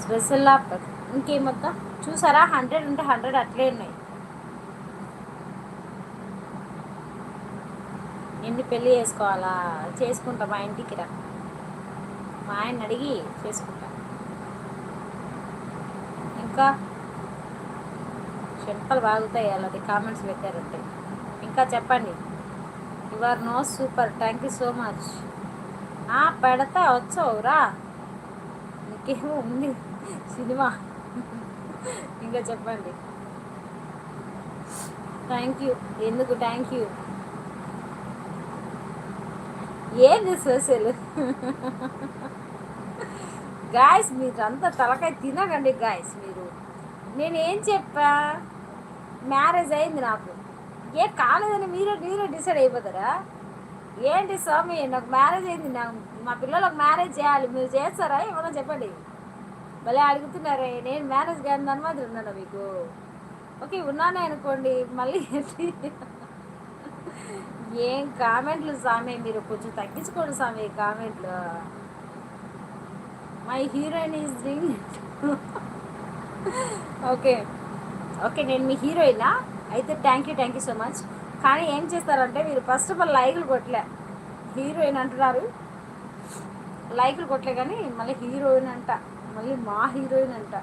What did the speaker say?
Special offer ఇంకేమొద్దా చూసారా 100 ఉంటే 100 అట్లే ఉన్నాయి. ఎన్ని పెళ్ళి చేసుకోవాలా? చేసుకుంటా, మా ఇంటికి రా, మా ఆయన అడిగి చేసుకుంటా. ఇంకా చెంపలు బాగుతాయి అలాంటి కామెంట్స్ పెట్టారంటే. ఇంకా చెప్పండి. You are no super, thank you so much. పెడతా, వచ్చావు రా, ఇంకేమో ఉంది సినిమా. ఇంకా చెప్పండి. Thank you. ఎందుకు థ్యాంక్ యూ? ఏంది స్పెషల్? గాయస్ మీరంతా తలకాయ తినకండి గాయస్. నేనేం చెప్పా? మ్యారేజ్ అయింది నాకు, ఏ కాలేదని మీరే డిసైడ్ అయిపోతారా ఏంటి స్వామి? నాకు మ్యారేజ్ అయింది, మా పిల్లలకు మ్యారేజ్ చేయాలి, మీరు చేస్తారా ఏమన్నా చెప్పండి. భలే అడుగుతున్నారే. నేను మ్యారేజ్ కానీ దాని మాదిరి ఉన్నాను మీకు? ఓకే ఉన్నానే అనుకోండి, మళ్ళీ ఏం కామెంట్లు స్వామి, మీరు కొంచెం తగ్గించుకోండి స్వామి కామెంట్లు. My heroine is ring. Okay okay, నేను మీ హీరోయినా అయితే థ్యాంక్ యూ సో మచ్. కానీ ఏం చేస్తారంటే మీరు ఫస్ట్ ఆఫ్ ఆల్ లైకులు కొట్టలే, హీరోయిన్ అంటున్నారు, లైకులు కొట్టలే, కానీ మళ్ళీ హీరోయిన్ అంట, మళ్ళీ మా హీరోయిన్ అంట.